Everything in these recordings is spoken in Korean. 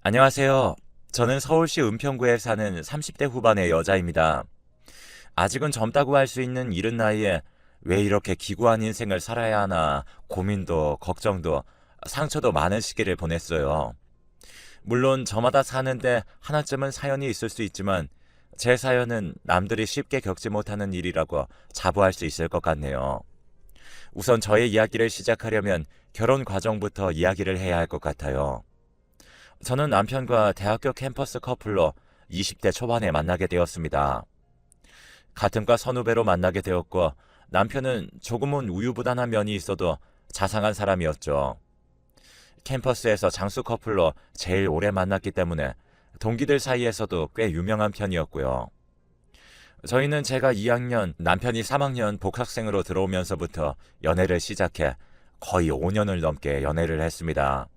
안녕하세요. 저는 서울시 은평구에 사는 30대 후반의 여자입니다. 아직은 젊다고 할 수 있는 이른 나이에 왜 이렇게 기구한 인생을 살아야 하나 고민도 걱정도 상처도 많은 시기를 보냈어요. 물론 저마다 사는데 하나쯤은 사연이 있을 수 있지만 제 사연은 남들이 쉽게 겪지 못하는 일이라고 자부할 수 있을 것 같네요. 우선 저의 이야기를 시작하려면 결혼 과정부터 이야기를 해야 할 것 같아요. 저는 남편과 대학교 캠퍼스 커플로 20대 초반에 만나게 되었습니다. 같은 과 선후배로 만나게 되었고 남편은 조금은 우유부단한 면이 있어도 자상한 사람이었죠. 캠퍼스에서 장수 커플로 제일 오래 만났기 때문에 동기들 사이에서도 꽤 유명한 편이었고요. 저희는 제가 2학년, 남편이 3학년 복학생으로 들어오면서부터 연애를 시작해 거의 5년을 넘게 연애를 했습니다.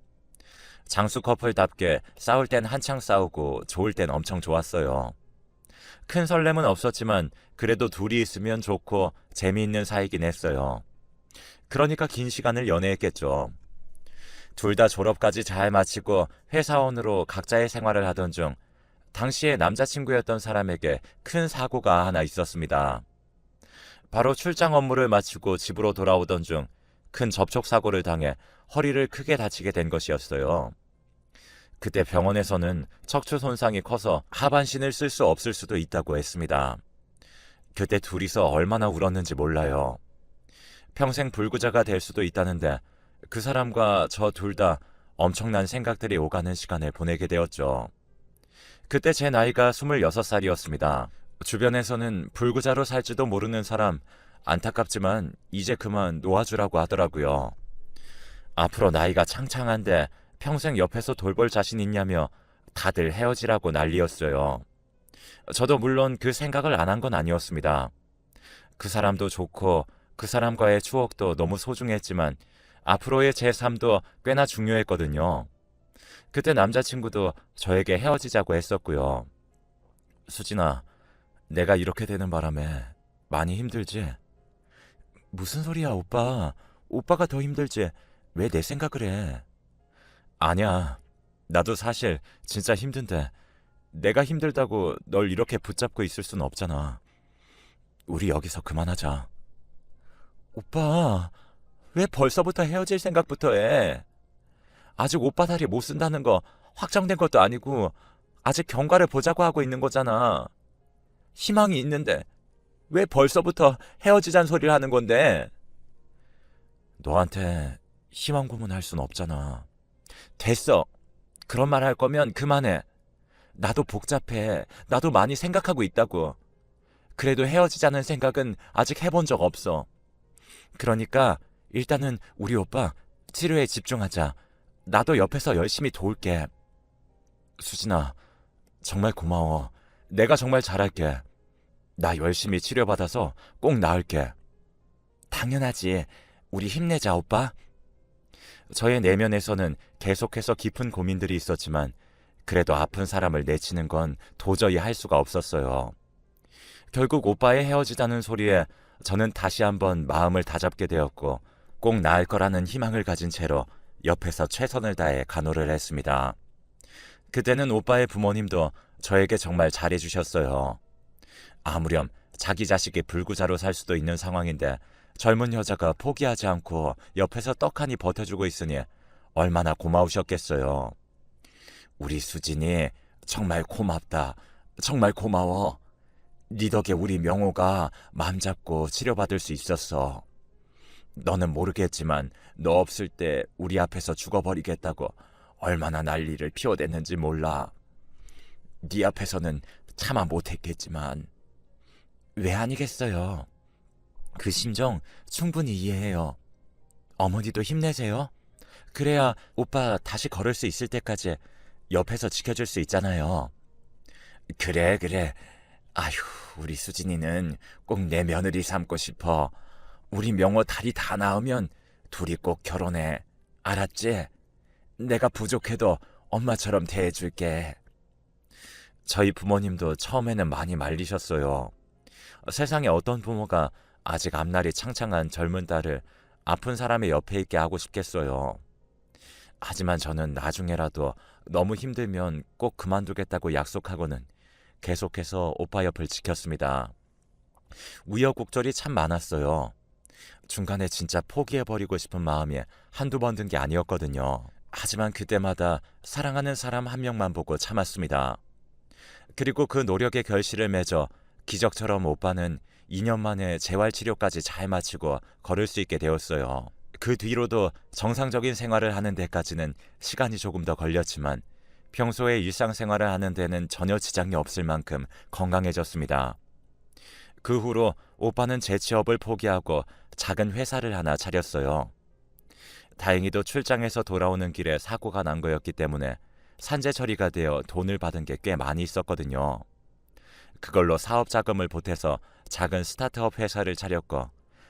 장수 커플답게 싸울 땐 한창 싸우고 좋을 땐 엄청 좋았어요. 큰 설렘은 없었지만 그래도 둘이 있으면 좋고 재미있는 사이긴 했어요. 그러니까 긴 시간을 연애했겠죠. 둘 다 졸업까지 잘 마치고 회사원으로 각자의 생활을 하던 중 당시에 남자친구였던 사람에게 큰 사고가 하나 있었습니다. 바로 출장 업무를 마치고 집으로 돌아오던 중 큰 접촉사고를 당해 허리를 크게 다치게 된 것이었어요. 그때 병원에서는 척추 손상이 커서 하반신을 쓸 수 없을 수도 있다고 했습니다. 그때 둘이서 얼마나 울었는지 몰라요. 평생 불구자가 될 수도 있다는데 그 사람과 저 둘 다 엄청난 생각들이 오가는 시간을 보내게 되었죠. 그때 제 나이가 26살이었습니다. 주변에서는 불구자로 살지도 모르는 사람, 안타깝지만 이제 그만 놓아주라고 하더라고요. 앞으로 나이가 창창한데 평생 옆에서 돌볼 자신 있냐며 다들 헤어지라고 난리였어요. 저도 물론 그 생각을 안 한 건 아니었습니다. 그 사람도 좋고 그 사람과의 추억도 너무 소중했지만 앞으로의 제 삶도 꽤나 중요했거든요. 그때 남자친구도 저에게 헤어지자고 했었고요. 수진아, 내가 이렇게 되는 바람에 많이 힘들지? 무슨 소리야, 오빠. 오빠가 더 힘들지. 왜 내 생각을 해? 아니야. 나도 사실 진짜 힘든데 내가 힘들다고 널 이렇게 붙잡고 있을 순 없잖아. 우리 여기서 그만하자. 오빠, 왜 벌써부터 헤어질 생각부터 해? 아직 오빠 다리 못 쓴다는 거 확정된 것도 아니고 아직 경과를 보자고 하고 있는 거잖아. 희망이 있는데 왜 벌써부터 헤어지자는 소리를 하는 건데? 너한테 희망 고문할 순 없잖아. 됐어. 그런 말 할 거면 그만해. 나도 복잡해. 나도 많이 생각하고 있다고. 그래도 헤어지자는 생각은 아직 해본 적 없어. 그러니까 일단은 우리 오빠 치료에 집중하자. 나도 옆에서 열심히 도울게. 수진아, 정말 고마워. 내가 정말 잘할게. 나 열심히 치료받아서 꼭 나을게. 당연하지. 우리 힘내자, 오빠. 저의 내면에서는 계속해서 깊은 고민들이 있었지만 그래도 아픈 사람을 내치는 건 도저히 할 수가 없었어요. 결국 오빠의 헤어지자는 소리에 저는 다시 한번 마음을 다잡게 되었고 꼭 나을 거라는 희망을 가진 채로 옆에서 최선을 다해 간호를 했습니다. 그때는 오빠의 부모님도 저에게 정말 잘해주셨어요. 아무렴 자기 자식이 불구자로 살 수도 있는 상황인데 젊은 여자가 포기하지 않고 옆에서 떡하니 버텨주고 있으니 얼마나 고마우셨겠어요. 우리 수진이 정말 고맙다. 정말 고마워. 네 덕에 우리 명호가 맘 잡고 치료받을 수 있었어. 너는 모르겠지만 너 없을 때 우리 앞에서 죽어버리겠다고 얼마나 난리를 피워댔는지 몰라. 네 앞에서는 차마 못했겠지만 왜 아니겠어요. 그 심정 충분히 이해해요. 어머니도 힘내세요. 그래야 오빠 다시 걸을 수 있을 때까지 옆에서 지켜줄 수 있잖아요. 그래, 그래. 아휴, 우리 수진이는 꼭 내 며느리 삼고 싶어. 우리 명호 다리 다 나으면 둘이 꼭 결혼해. 알았지? 내가 부족해도 엄마처럼 대해줄게. 저희 부모님도 처음에는 많이 말리셨어요. 세상에 어떤 부모가 아직 앞날이 창창한 젊은 딸을 아픈 사람의 옆에 있게 하고 싶겠어요. 하지만 저는 나중에라도 너무 힘들면 꼭 그만두겠다고 약속하고는 계속해서 오빠 옆을 지켰습니다. 우여곡절이 참 많았어요. 중간에 진짜 포기해버리고 싶은 마음이 한두 번 든 게 아니었거든요. 하지만 그때마다 사랑하는 사람 한 명만 보고 참았습니다. 그리고 그 노력의 결실을 맺어 기적처럼 오빠는 2년 만에 재활치료까지 잘 마치고 걸을 수 있게 되었어요. 그 뒤로도 정상적인 생활을 하는 데까지는 시간이 조금 더 걸렸지만 평소에 일상생활을 하는 데는 전혀 지장이 없을 만큼 건강해졌습니다. 그 후로 오빠는 재취업을 포기하고 작은 회사를 하나 차렸어요. 다행히도 출장에서 돌아오는 길에 사고가 난 거였기 때문에 산재 처리가 되어 돈을 받은 게 꽤 많이 있었거든요. 그걸로 사업 자금을 보태서 작은 스타트업 회사를 차렸고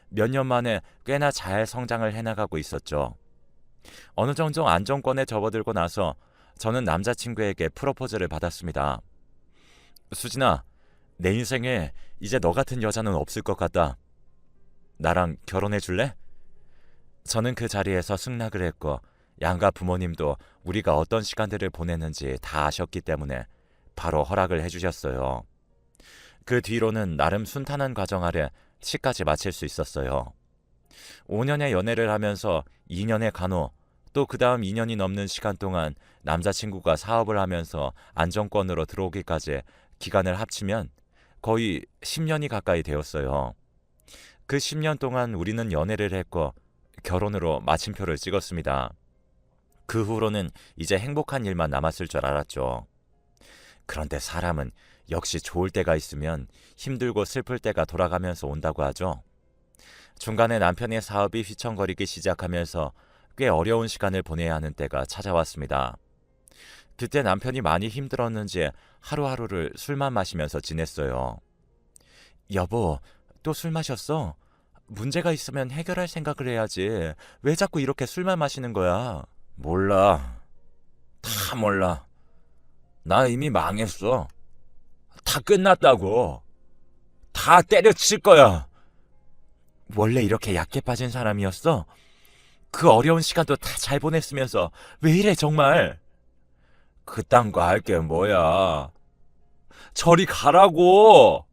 몇 년 만에 꽤나 잘 성장을 해나가고 있었죠. 어느 정도 안정권에 접어들고 나서 저는 남자친구에게 프로포즈를 받았습니다. 수진아, 내 인생에 이제 너 같은 여자는 없을 것 같다. 나랑 결혼해 줄래? 저는 그 자리에서 승낙을 했고 양가 부모님도 우리가 어떤 시간들을 보냈는지 다 아셨기 때문에 바로 허락을 해주셨어요. 그 뒤로는 나름 순탄한 과정 아래 시까지 마칠 수 있었어요. 5년의 연애를 하면서 2년의 간호, 또 그 다음 2년이 넘는 시간 동안 남자친구가 사업을 하면서 안정권으로 들어오기까지 기간을 합치면 거의 10년이 가까이 되었어요. 그 10년 동안 우리는 연애를 했고 결혼으로 마침표를 찍었습니다. 그 후로는 이제 행복한 일만 남았을 줄 알았죠. 그런데 사람은 역시 좋을 때가 있으면 힘들고 슬플 때가 돌아가면서 온다고 하죠. 중간에 남편의 사업이 휘청거리기 시작하면서 꽤 어려운 시간을 보내야 하는 때가 찾아왔습니다. 그때 남편이 많이 힘들었는지 하루하루를 술만 마시면서 지냈어요. 여보, 또 술 마셨어? 문제가 있으면 해결할 생각을 해야지. 왜 자꾸 이렇게 술만 마시는 거야? 몰라. 다 몰라. 나 이미 망했어. 다 끝났다고. 다 때려칠 거야. 원래 이렇게 약해 빠진 사람이었어? 그 어려운 시간도 다 잘 보냈으면서 왜 이래 정말? 그딴 거 할 게 뭐야. 저리 가라고.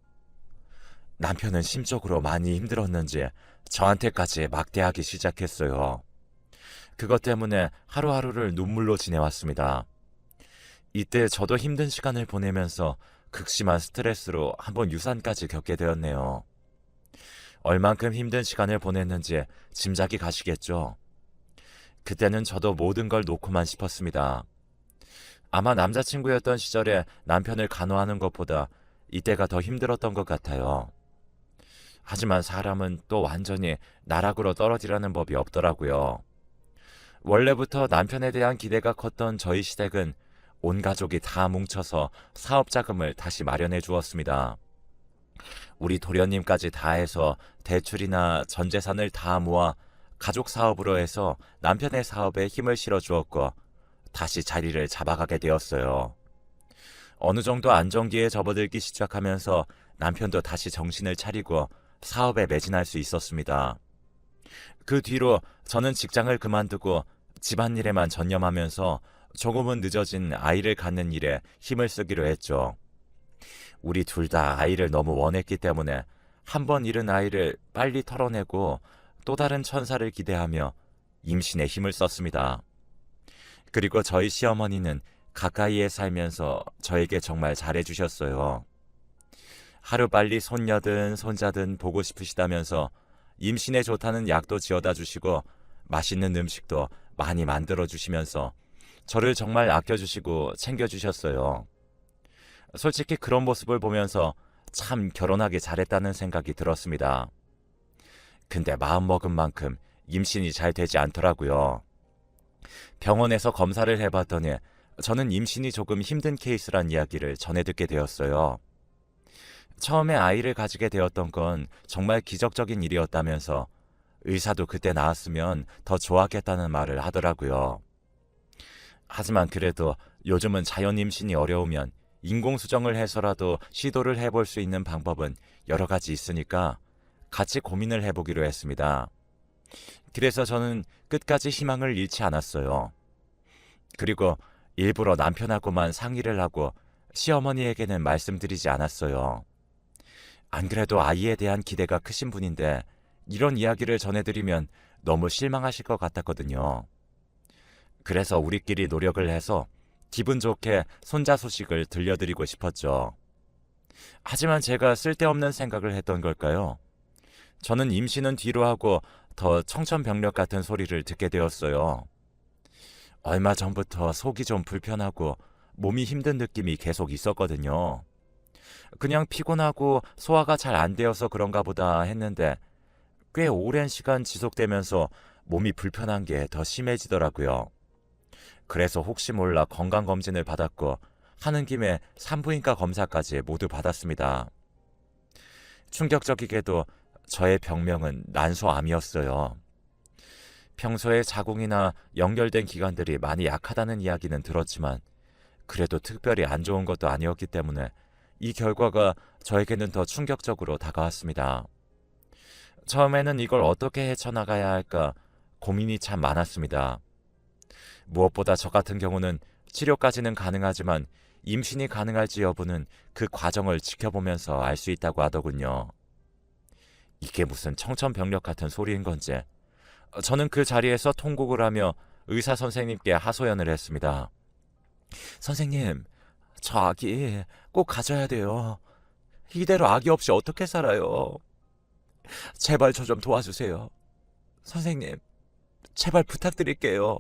남편은 심적으로 많이 힘들었는지 저한테까지 막대하기 시작했어요. 그것 때문에 하루하루를 눈물로 지내왔습니다. 이때 저도 힘든 시간을 보내면서 극심한 스트레스로 한번 유산까지 겪게 되었네요. 얼만큼 힘든 시간을 보냈는지 짐작이 가시겠죠? 그때는 저도 모든 걸 놓고만 싶었습니다. 아마 남자친구였던 시절에 남편을 간호하는 것보다 이때가 더 힘들었던 것 같아요. 하지만 사람은 또 완전히 나락으로 떨어지라는 법이 없더라고요. 원래부터 남편에 대한 기대가 컸던 저희 시댁은 온 가족이 다 뭉쳐서 사업 자금을 다시 마련해 주었습니다. 우리 도련님까지 다 해서 대출이나 전 재산을 다 모아 가족 사업으로 해서 남편의 사업에 힘을 실어 주었고 다시 자리를 잡아가게 되었어요. 어느 정도 안정기에 접어들기 시작하면서 남편도 다시 정신을 차리고 사업에 매진할 수 있었습니다. 그 뒤로 저는 직장을 그만두고 집안일에만 전념하면서 조금은 늦어진 아이를 갖는 일에 힘을 쓰기로 했죠. 우리 둘 다 아이를 너무 원했기 때문에 한 번 잃은 아이를 빨리 털어내고 또 다른 천사를 기대하며 임신에 힘을 썼습니다. 그리고 저희 시어머니는 가까이에 살면서 저에게 정말 잘해주셨어요. 하루빨리 손녀든 손자든 보고 싶으시다면서 임신에 좋다는 약도 지어다 주시고 맛있는 음식도 많이 만들어 주시면서 저를 정말 아껴주시고 챙겨주셨어요. 솔직히 그런 모습을 보면서 참 결혼하기 잘했다는 생각이 들었습니다. 근데 마음먹은 만큼 임신이 잘 되지 않더라고요. 병원에서 검사를 해봤더니 저는 임신이 조금 힘든 케이스란 이야기를 전해 듣게 되었어요. 처음에 아이를 가지게 되었던 건 정말 기적적인 일이었다면서 의사도 그때 나았으면 더 좋았겠다는 말을 하더라고요. 하지만 그래도 요즘은 자연 임신이 어려우면 인공수정을 해서라도 시도를 해볼 수 있는 방법은 여러 가지 있으니까 같이 고민을 해보기로 했습니다. 그래서 저는 끝까지 희망을 잃지 않았어요. 그리고 일부러 남편하고만 상의를 하고 시어머니에게는 말씀드리지 않았어요. 안 그래도 아이에 대한 기대가 크신 분인데 이런 이야기를 전해드리면 너무 실망하실 것 같았거든요. 그래서 우리끼리 노력을 해서 기분 좋게 손자 소식을 들려드리고 싶었죠. 하지만 제가 쓸데없는 생각을 했던 걸까요? 저는 임신은 뒤로 하고 더 청천벽력 같은 소리를 듣게 되었어요. 얼마 전부터 속이 좀 불편하고 몸이 힘든 느낌이 계속 있었거든요. 그냥 피곤하고 소화가 잘 안 되어서 그런가 보다 했는데 꽤 오랜 시간 지속되면서 몸이 불편한 게 더 심해지더라고요. 그래서 혹시 몰라 건강검진을 받았고 하는 김에 산부인과 검사까지 모두 받았습니다. 충격적이게도 저의 병명은 난소암이었어요. 평소에 자궁이나 연결된 기관들이 많이 약하다는 이야기는 들었지만 그래도 특별히 안 좋은 것도 아니었기 때문에 이 결과가 저에게는 더 충격적으로 다가왔습니다. 처음에는 이걸 어떻게 헤쳐나가야 할까 고민이 참 많았습니다. 무엇보다 저 같은 경우는 치료까지는 가능하지만 임신이 가능할지 여부는 그 과정을 지켜보면서 알 수 있다고 하더군요. 이게 무슨 청천벽력 같은 소리인 건지 저는 그 자리에서 통곡을 하며 의사 선생님께 하소연을 했습니다. 선생님, 저 아기 꼭 가져야 돼요. 이대로 아기 없이 어떻게 살아요? 제발 저 좀 도와주세요. 선생님, 제발 부탁드릴게요.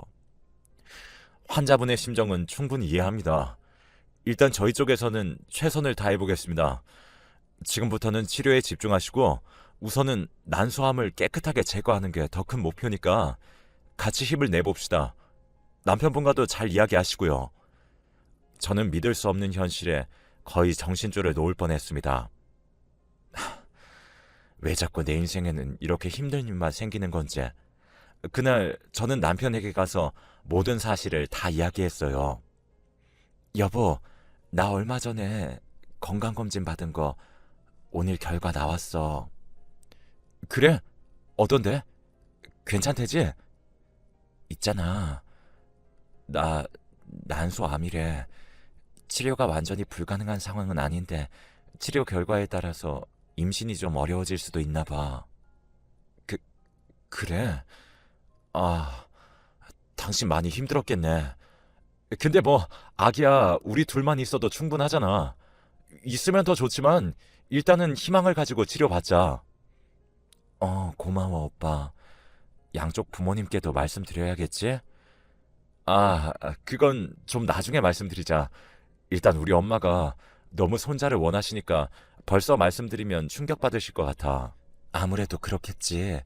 환자분의 심정은 충분히 이해합니다. 일단 저희 쪽에서는 최선을 다해보겠습니다. 지금부터는 치료에 집중하시고 우선은 난소암을 깨끗하게 제거하는 게 더 큰 목표니까 같이 힘을 내봅시다. 남편분과도 잘 이야기하시고요. 저는 믿을 수 없는 현실에 거의 정신줄을 놓을 뻔했습니다. 왜 자꾸 내 인생에는 이렇게 힘든 일만 생기는 건지. 그날 저는 남편에게 가서 모든 사실을 다 이야기했어요. 여보, 나 얼마 전에 건강검진 받은 거 오늘 결과 나왔어. 그래? 어떤데? 괜찮대지? 있잖아. 나 난소암이래. 치료가 완전히 불가능한 상황은 아닌데 치료 결과에 따라서 임신이 좀 어려워질 수도 있나 봐. 그래? 아, 당신 많이 힘들었겠네. 근데 뭐 아기야 우리 둘만 있어도 충분하잖아. 있으면 더 좋지만 일단은 희망을 가지고 치료받자. 고마워 오빠. 양쪽 부모님께도 말씀드려야겠지? 그건 좀 나중에 말씀드리자. 일단 우리 엄마가 너무 손자를 원하시니까 벌써 말씀드리면 충격받으실 것 같아. 아무래도 그렇겠지.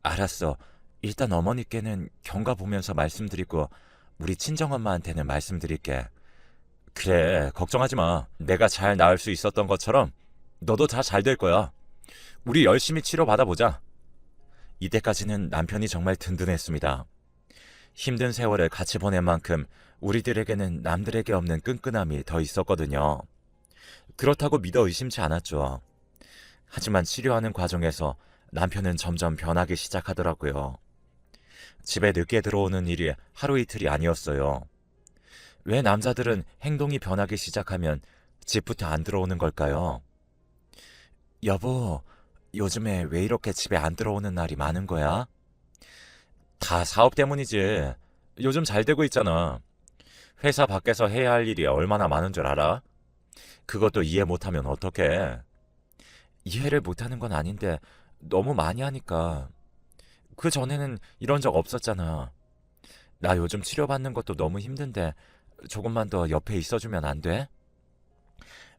알았어. 일단 어머니께는 경과 보면서 말씀드리고 우리 친정엄마한테는 말씀드릴게. 그래, 걱정하지 마. 내가 잘 나을 수 있었던 것처럼 너도 다 잘 될 거야. 우리 열심히 치료받아보자. 이때까지는 남편이 정말 든든했습니다. 힘든 세월을 같이 보낸 만큼 우리들에게는 남들에게 없는 끈끈함이 더 있었거든요. 그렇다고 믿어 의심치 않았죠. 하지만 치료하는 과정에서 남편은 점점 변하기 시작하더라고요. 집에 늦게 들어오는 일이 하루 이틀이 아니었어요. 왜 남자들은 행동이 변하기 시작하면 집부터 안 들어오는 걸까요? 여보, 요즘에 왜 이렇게 집에 안 들어오는 날이 많은 거야? 다 사업 때문이지. 요즘 잘 되고 있잖아. 회사 밖에서 해야 할 일이 얼마나 많은 줄 알아? 그것도 이해 못하면 어떡해? 이해를 못하는 건 아닌데 너무 많이 하니까. 그 전에는 이런 적 없었잖아. 나 요즘 치료받는 것도 너무 힘든데 조금만 더 옆에 있어주면 안 돼?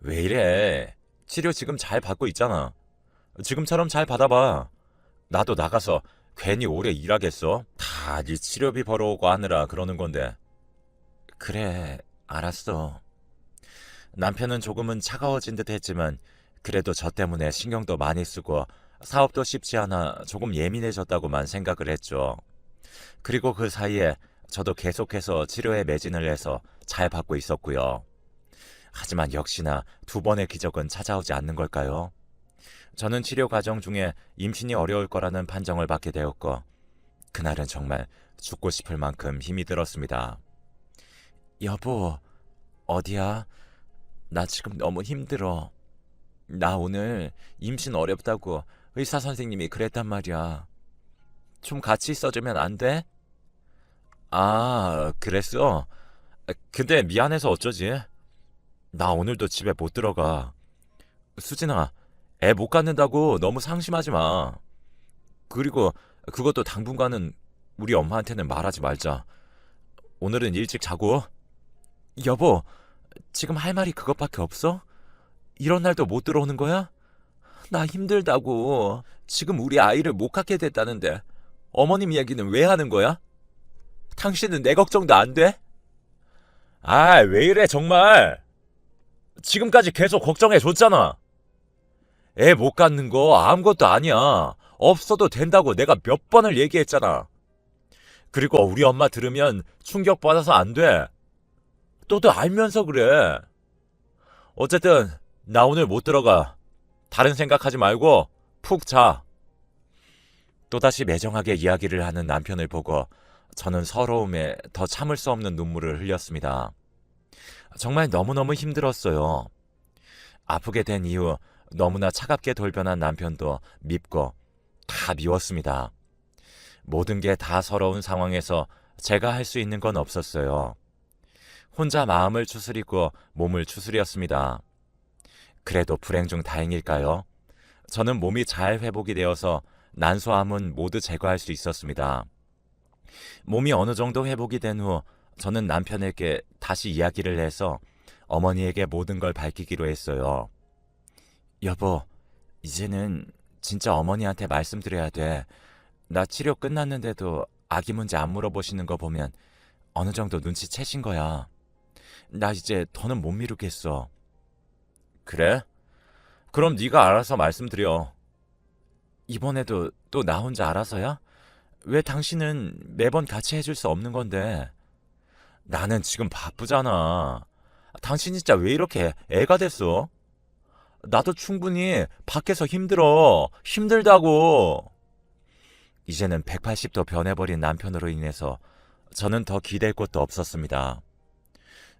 왜 이래? 치료 지금 잘 받고 있잖아. 지금처럼 잘 받아봐. 나도 나가서 괜히 오래 일하겠어? 다 네 치료비 벌어오고 하느라 그러는 건데. 그래, 알았어. 남편은 조금은 차가워진 듯 했지만 그래도 저 때문에 신경도 많이 쓰고 사업도 쉽지 않아 조금 예민해졌다고만 생각을 했죠. 그리고 그 사이에 저도 계속해서 치료에 매진을 해서 잘 받고 있었고요. 하지만 역시나 두 번의 기적은 찾아오지 않는 걸까요? 저는 치료 과정 중에 임신이 어려울 거라는 판정을 받게 되었고 그날은 정말 죽고 싶을 만큼 힘이 들었습니다. 여보, 어디야? 나 지금 너무 힘들어. 나 오늘 임신 어렵다고 의사 선생님이 그랬단 말이야. 좀 같이 있어주면 안 돼? 아, 그랬어? 근데 미안해서 어쩌지? 나 오늘도 집에 못 들어가. 수진아, 애 못 갖는다고 너무 상심하지 마. 그리고 그것도 당분간은 우리 엄마한테는 말하지 말자. 오늘은 일찍 자고. 여보, 지금 할 말이 그것밖에 없어? 이런 날도 못 들어오는 거야? 나 힘들다고. 지금 우리 아이를 못 갖게 됐다는데 어머님 얘기는 왜 하는 거야? 당신은 내 걱정도 안 돼? 아, 왜 이래 정말. 지금까지 계속 걱정해 줬잖아. 애 못 갖는 거 아무것도 아니야. 없어도 된다고 내가 몇 번을 얘기했잖아. 그리고 우리 엄마 들으면 충격받아서 안 돼. 너도 알면서 그래. 어쨌든 나 오늘 못 들어가. 다른 생각하지 말고 푹 자. 또다시 매정하게 이야기를 하는 남편을 보고 저는 서러움에 더 참을 수 없는 눈물을 흘렸습니다. 정말 너무너무 힘들었어요. 아프게 된 이후 너무나 차갑게 돌변한 남편도 밉고 다 미웠습니다. 모든 게 다 서러운 상황에서 제가 할 수 있는 건 없었어요. 혼자 마음을 추스리고 몸을 추스렸습니다. 그래도 불행 중 다행일까요? 저는 몸이 잘 회복이 되어서 난소암은 모두 제거할 수 있었습니다. 몸이 어느 정도 회복이 된 후 저는 남편에게 다시 이야기를 해서 어머니에게 모든 걸 밝히기로 했어요. 여보, 이제는 진짜 어머니한테 말씀드려야 돼. 나 치료 끝났는데도 아기 문제 안 물어보시는 거 보면 어느 정도 눈치채신 거야. 나 이제 더는 못 미루겠어. 그래? 그럼 네가 알아서 말씀드려. 이번에도 또 나 혼자 알아서야? 왜 당신은 매번 같이 해줄 수 없는 건데? 나는 지금 바쁘잖아. 당신 진짜 왜 이렇게 애가 됐어? 나도 충분히 밖에서 힘들어. 힘들다고. 이제는 180도 변해버린 남편으로 인해서 저는 더 기댈 곳도 없었습니다.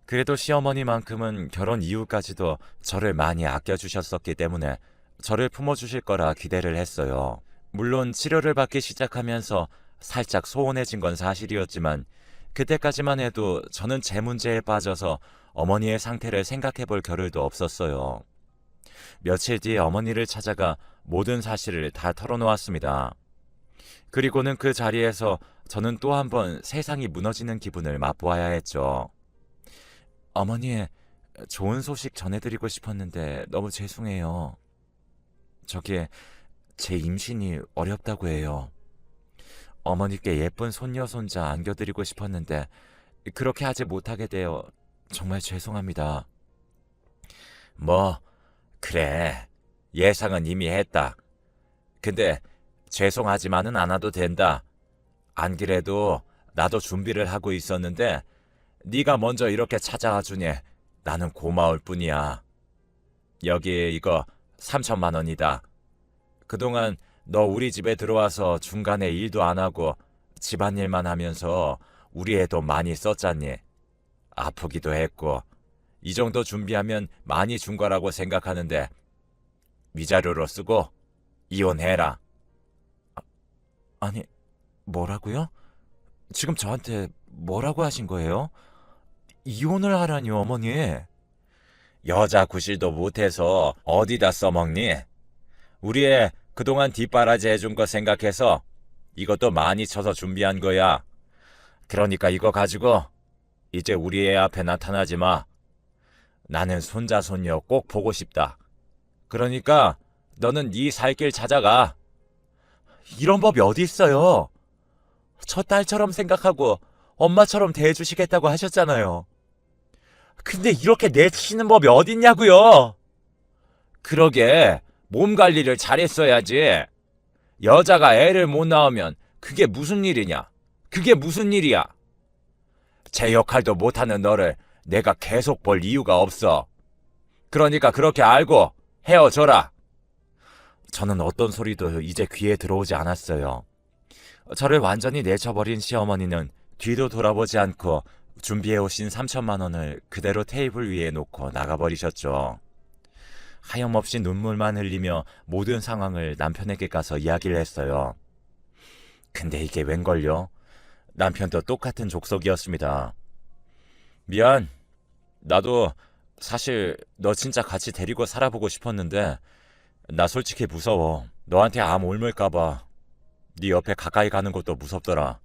그래도 시어머니만큼은 결혼 이후까지도 저를 많이 아껴주셨었기 때문에 저를 품어주실 거라 기대를 했어요. 물론 치료를 받기 시작하면서 살짝 소원해진 건 사실이었지만 그때까지만 해도 저는 제 문제에 빠져서 어머니의 상태를 생각해 볼 겨를도 없었어요. 며칠 뒤에 어머니를 찾아가 모든 사실을 다 털어놓았습니다. 그리고는 그 자리에서 저는 또 한 번 세상이 무너지는 기분을 맛보아야 했죠. 어머니, 좋은 소식 전해드리고 싶었는데 너무 죄송해요. 저기, 제 임신이 어렵다고 해요. 어머니께 예쁜 손녀 손자 안겨드리고 싶었는데 그렇게 하지 못하게 되어 정말 죄송합니다. 뭐, 그래. 예상은 이미 했다. 근데 죄송하지만은 않아도 된다. 안 그래도 나도 준비를 하고 있었는데 네가 먼저 이렇게 찾아와 주니 나는 고마울 뿐이야. 여기 이거 3천만 원이다. 그동안 너 우리 집에 들어와서 중간에 일도 안 하고 집안일만 하면서 우리 애도 많이 썼잖니. 아프기도 했고 이 정도 준비하면 많이 준 거라고 생각하는데 위자료로 쓰고 이혼해라. 아니, 뭐라고요? 지금 저한테 뭐라고 하신 거예요? 이혼을 하라니요, 어머니. 여자 구실도 못해서 어디다 써먹니? 우리 애 그동안 뒷바라지 해준 거 생각해서 이것도 많이 쳐서 준비한 거야. 그러니까 이거 가지고 이제 우리 애 앞에 나타나지 마. 나는 손자 손녀 꼭 보고 싶다. 그러니까 너는 네 살 길 찾아가. 이런 법이 어디 있어요? 저 딸처럼 생각하고 엄마처럼 대해주시겠다고 하셨잖아요. 근데 이렇게 내치는 법이 어딨냐고요? 그러게 몸 관리를 잘했어야지. 여자가 애를 못 낳으면 그게 무슨 일이냐? 그게 무슨 일이야? 제 역할도 못하는 너를 내가 계속 볼 이유가 없어. 그러니까 그렇게 알고 헤어져라. 저는 어떤 소리도 이제 귀에 들어오지 않았어요. 저를 완전히 내쳐버린 시어머니는 뒤도 돌아보지 않고 준비해 오신 3천만 원을 그대로 테이블 위에 놓고 나가버리셨죠. 하염없이 눈물만 흘리며 모든 상황을 남편에게 가서 이야기를 했어요. 근데 이게 웬걸요? 남편도 똑같은 족속이었습니다. 미안. 나도 사실 너 진짜 같이 데리고 살아보고 싶었는데 나 솔직히 무서워. 너한테 암 옮을까봐. 네 옆에 가까이 가는 것도 무섭더라.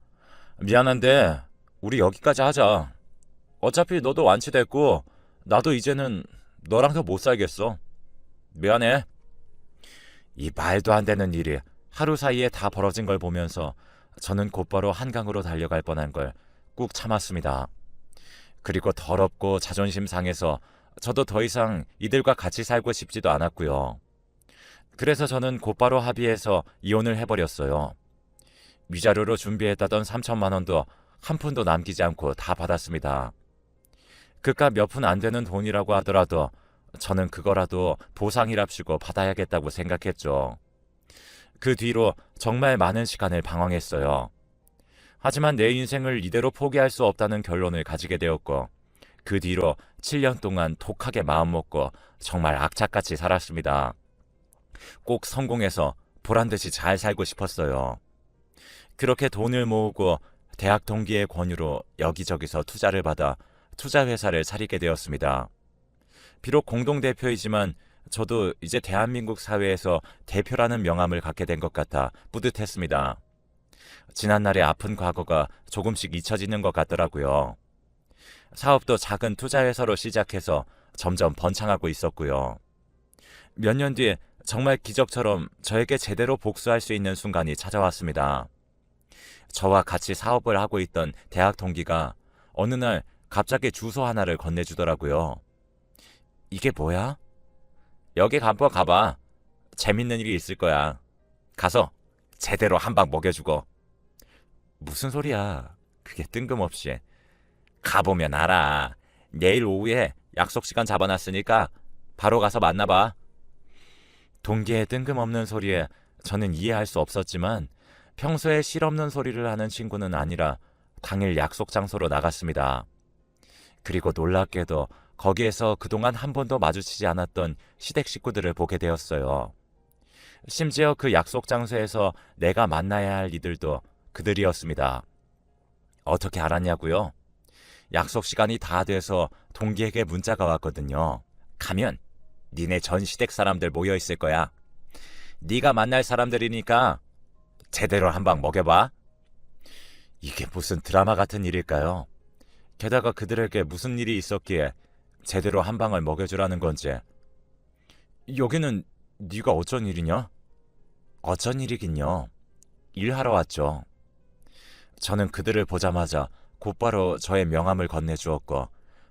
미안한데 우리 여기까지 하자. 어차피 너도 완치됐고 나도 이제는 너랑 더 못 살겠어. 미안해. 이 말도 안 되는 일이 하루 사이에 다 벌어진 걸 보면서 저는 곧바로 한강으로 달려갈 뻔한 걸 꾹 참았습니다. 그리고 더럽고 자존심 상해서 저도 더 이상 이들과 같이 살고 싶지도 않았고요. 그래서 저는 곧바로 합의해서 이혼을 해버렸어요. 위자료로 준비했다던 3천만 원도 한 푼도 남기지 않고 다 받았습니다. 그깟 몇 푼 안 되는 돈이라고 하더라도 저는 그거라도 보상이랍시고 받아야겠다고 생각했죠. 그 뒤로 정말 많은 시간을 방황했어요. 하지만 내 인생을 이대로 포기할 수 없다는 결론을 가지게 되었고 그 뒤로 7년 동안 독하게 마음먹고 정말 악착같이 살았습니다. 꼭 성공해서 보란듯이 잘 살고 싶었어요. 그렇게 돈을 모으고 대학 동기의 권유로 여기저기서 투자를 받아 투자회사를 차리게 되었습니다. 비록 공동대표이지만 저도 이제 대한민국 사회에서 대표라는 명함을 갖게 된 것 같아 뿌듯했습니다. 지난날의 아픈 과거가 조금씩 잊혀지는 것 같더라고요. 사업도 작은 투자회사로 시작해서 점점 번창하고 있었고요. 몇 년 뒤에 정말 기적처럼 저에게 제대로 복수할 수 있는 순간이 찾아왔습니다. 저와 같이 사업을 하고 있던 대학 동기가 어느 날 갑자기 주소 하나를 건네주더라고요. 이게 뭐야? 여기 한번 가봐. 재밌는 일이 있을 거야. 가서 제대로 한 방 먹여주고. 무슨 소리야? 그게 뜬금없이. 가보면 알아. 내일 오후에 약속 시간 잡아놨으니까 바로 가서 만나봐. 동기의 뜬금없는 소리에 저는 이해할 수 없었지만 평소에 실없는 소리를 하는 친구는 아니라 당일 약속 장소로 나갔습니다. 그리고 놀랍게도 거기에서 그동안 한 번도 마주치지 않았던 시댁 식구들을 보게 되었어요. 심지어 그 약속 장소에서 내가 만나야 할 이들도 그들이었습니다. 어떻게 알았냐고요? 약속 시간이 다 돼서 동기에게 문자가 왔거든요. 가면 니네 전 시댁 사람들 모여 있을 거야. 네가 만날 사람들이니까 제대로 한 방 먹여봐. 이게 무슨 드라마 같은 일일까요? 게다가 그들에게 무슨 일이 있었기에 제대로 한 방을 먹여주라는 건지. 여기는 네가 어쩐 일이냐? 어쩐 일이긴요. 일하러 왔죠. 저는 그들을 보자마자 곧바로 저의 명함을 건네주었고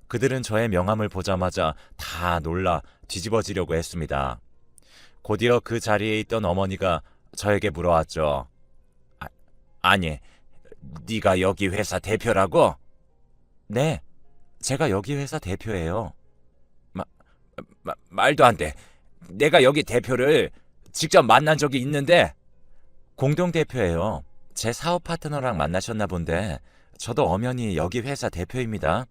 그들은 저의 명함을 보자마자 다 놀라 뒤집어지려고 했습니다. 곧이어 그 자리에 있던 어머니가 저에게 물어왔죠. 아니, 네가 여기 회사 대표라고? 네, 제가 여기 회사 대표예요. 말도 안 돼. 내가 여기 대표를 직접 만난 적이 있는데. 공동대표예요. 제 사업 파트너랑 만나셨나 본데 저도 엄연히 여기 회사 대표입니다.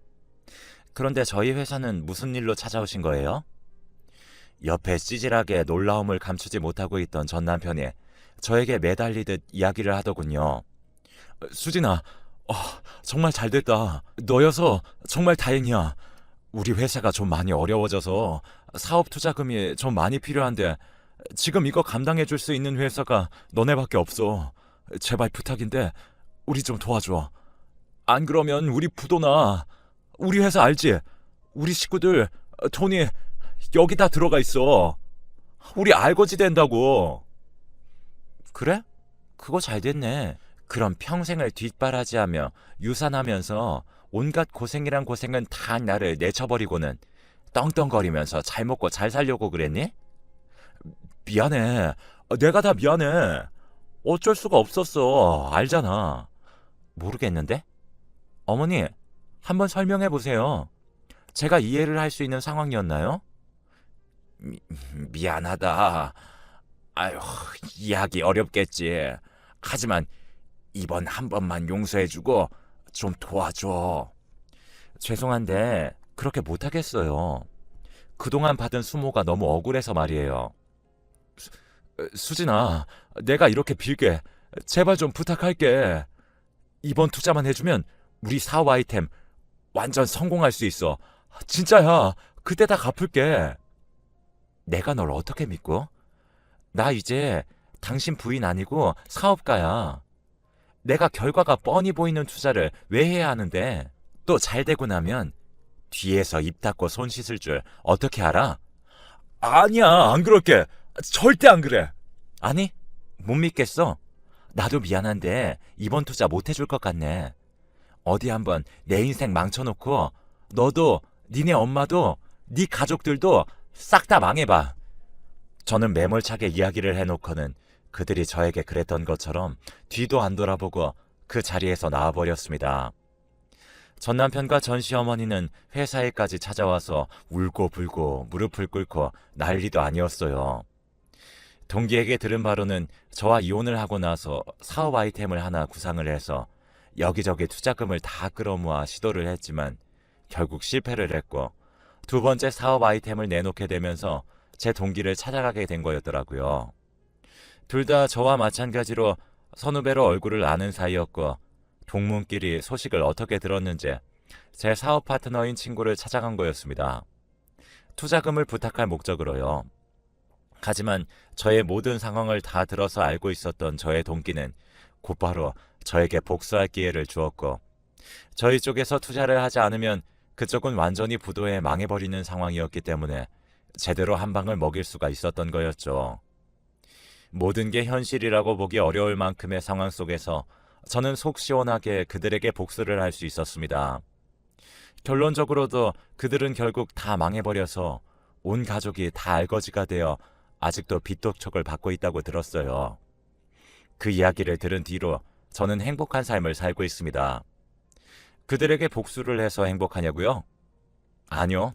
그런데 저희 회사는 무슨 일로 찾아오신 거예요? 옆에 찌질하게 놀라움을 감추지 못하고 있던 전 남편이 저에게 매달리듯 이야기를 하더군요. 수진아, 정말 잘됐다. 너여서 정말 다행이야. 우리 회사가 좀 많이 어려워져서 사업 투자금이 좀 많이 필요한데 지금 이거 감당해 줄 수 있는 회사가 너네밖에 없어. 제발 부탁인데 우리 좀 도와줘. 안 그러면 우리 부도나. 우리 회사 알지? 우리 식구들 돈이 여기 다 들어가 있어. 우리 알거지 된다고. 그래? 그거 잘 됐네. 그럼 평생을 뒷바라지하며 유산하면서 온갖 고생이란 고생은 다 나를 내쳐버리고는 떵떵거리면서 잘 먹고 잘 살려고 그랬니? 미안해. 내가 다 미안해. 어쩔 수가 없었어. 알잖아. 모르겠는데? 어머니, 한번 설명해 보세요. 제가 이해를 할 수 있는 상황이었나요? 미안하다. 아휴, 이해하기 어렵겠지. 하지만 이번 한 번만 용서해주고 좀 도와줘. 죄송한데 그렇게 못하겠어요. 그동안 받은 수모가 너무 억울해서 말이에요. 수진아, 내가 이렇게 빌게. 제발 좀 부탁할게. 이번 투자만 해주면 우리 사업 아이템 완전 성공할 수 있어. 진짜야. 그때 다 갚을게. 내가 널 어떻게 믿고? 나 이제 당신 부인 아니고 사업가야. 내가 결과가 뻔히 보이는 투자를 왜 해야 하는데? 또 잘 되고 나면 뒤에서 입 닫고 손 씻을 줄 어떻게 알아? 아니야, 안 그럴게. 절대 안 그래. 아니, 못 믿겠어. 나도 미안한데 이번 투자 못 해줄 것 같네. 어디 한번 내 인생 망쳐놓고 너도 니네 엄마도 네 가족들도 싹 다 망해봐. 저는 매몰차게 이야기를 해놓고는 그들이 저에게 그랬던 것처럼 뒤도 안 돌아보고 그 자리에서 나와버렸습니다. 전 남편과 전 시어머니는 회사에까지 찾아와서 울고 불고 무릎을 꿇고 난리도 아니었어요. 동기에게 들은 바로는 저와 이혼을 하고 나서 사업 아이템을 하나 구상을 해서 여기저기 투자금을 다 끌어모아 시도를 했지만 결국 실패를 했고 두 번째 사업 아이템을 내놓게 되면서 제 동기를 찾아가게 된 거였더라고요. 둘 다 저와 마찬가지로 선후배로 얼굴을 아는 사이였고 동문끼리 소식을 어떻게 들었는지 제 사업 파트너인 친구를 찾아간 거였습니다. 투자금을 부탁할 목적으로요. 하지만 저의 모든 상황을 다 들어서 알고 있었던 저의 동기는 곧바로 저에게 복수할 기회를 주었고 저희 쪽에서 투자를 하지 않으면 그쪽은 완전히 부도에 망해버리는 상황이었기 때문에 제대로 한 방을 먹일 수가 있었던 거였죠. 모든 게 현실이라고 보기 어려울 만큼의 상황 속에서 저는 속 시원하게 그들에게 복수를 할 수 있었습니다. 결론적으로도 그들은 결국 다 망해버려서 온 가족이 다 알거지가 되어 아직도 빚도촉을 받고 있다고 들었어요. 그 이야기를 들은 뒤로 저는 행복한 삶을 살고 있습니다. 그들에게 복수를 해서 행복하냐고요? 아니요,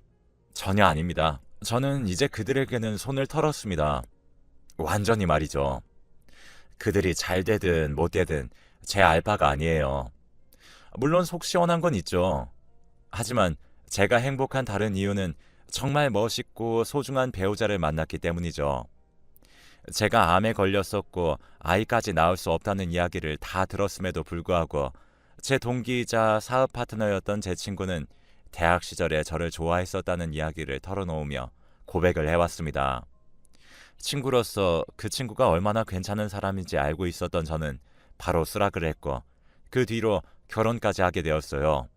전혀 아닙니다. 저는 이제 그들에게는 손을 털었습니다. 완전히 말이죠. 그들이 잘 되든 못 되든 제 알바가 아니에요. 물론 속 시원한 건 있죠. 하지만 제가 행복한 다른 이유는 정말 멋있고 소중한 배우자를 만났기 때문이죠. 제가 암에 걸렸었고 아이까지 낳을 수 없다는 이야기를 다 들었음에도 불구하고 제 동기이자 사업 파트너였던 제 친구는 대학 시절에 저를 좋아했었다는 이야기를 털어놓으며 고백을 해왔습니다. 친구로서 그 친구가 얼마나 괜찮은 사람인지 알고 있었던 저는 바로 수락을 했고 그 뒤로 결혼까지 하게 되었어요.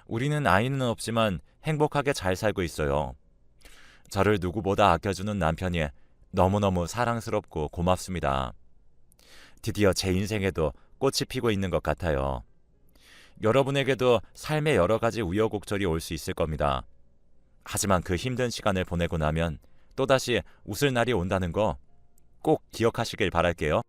우리는 아이는 없지만 행복하게 잘 살고 있어요. 저를 누구보다 아껴주는 남편이 너무너무 사랑스럽고 고맙습니다. 드디어 제 인생에도 꽃이 피고 있는 것 같아요. 여러분에게도 삶의 여러 가지 우여곡절이 올 수 있을 겁니다. 하지만 그 힘든 시간을 보내고 나면 또다시 웃을 날이 온다는 거 꼭 기억하시길 바랄게요.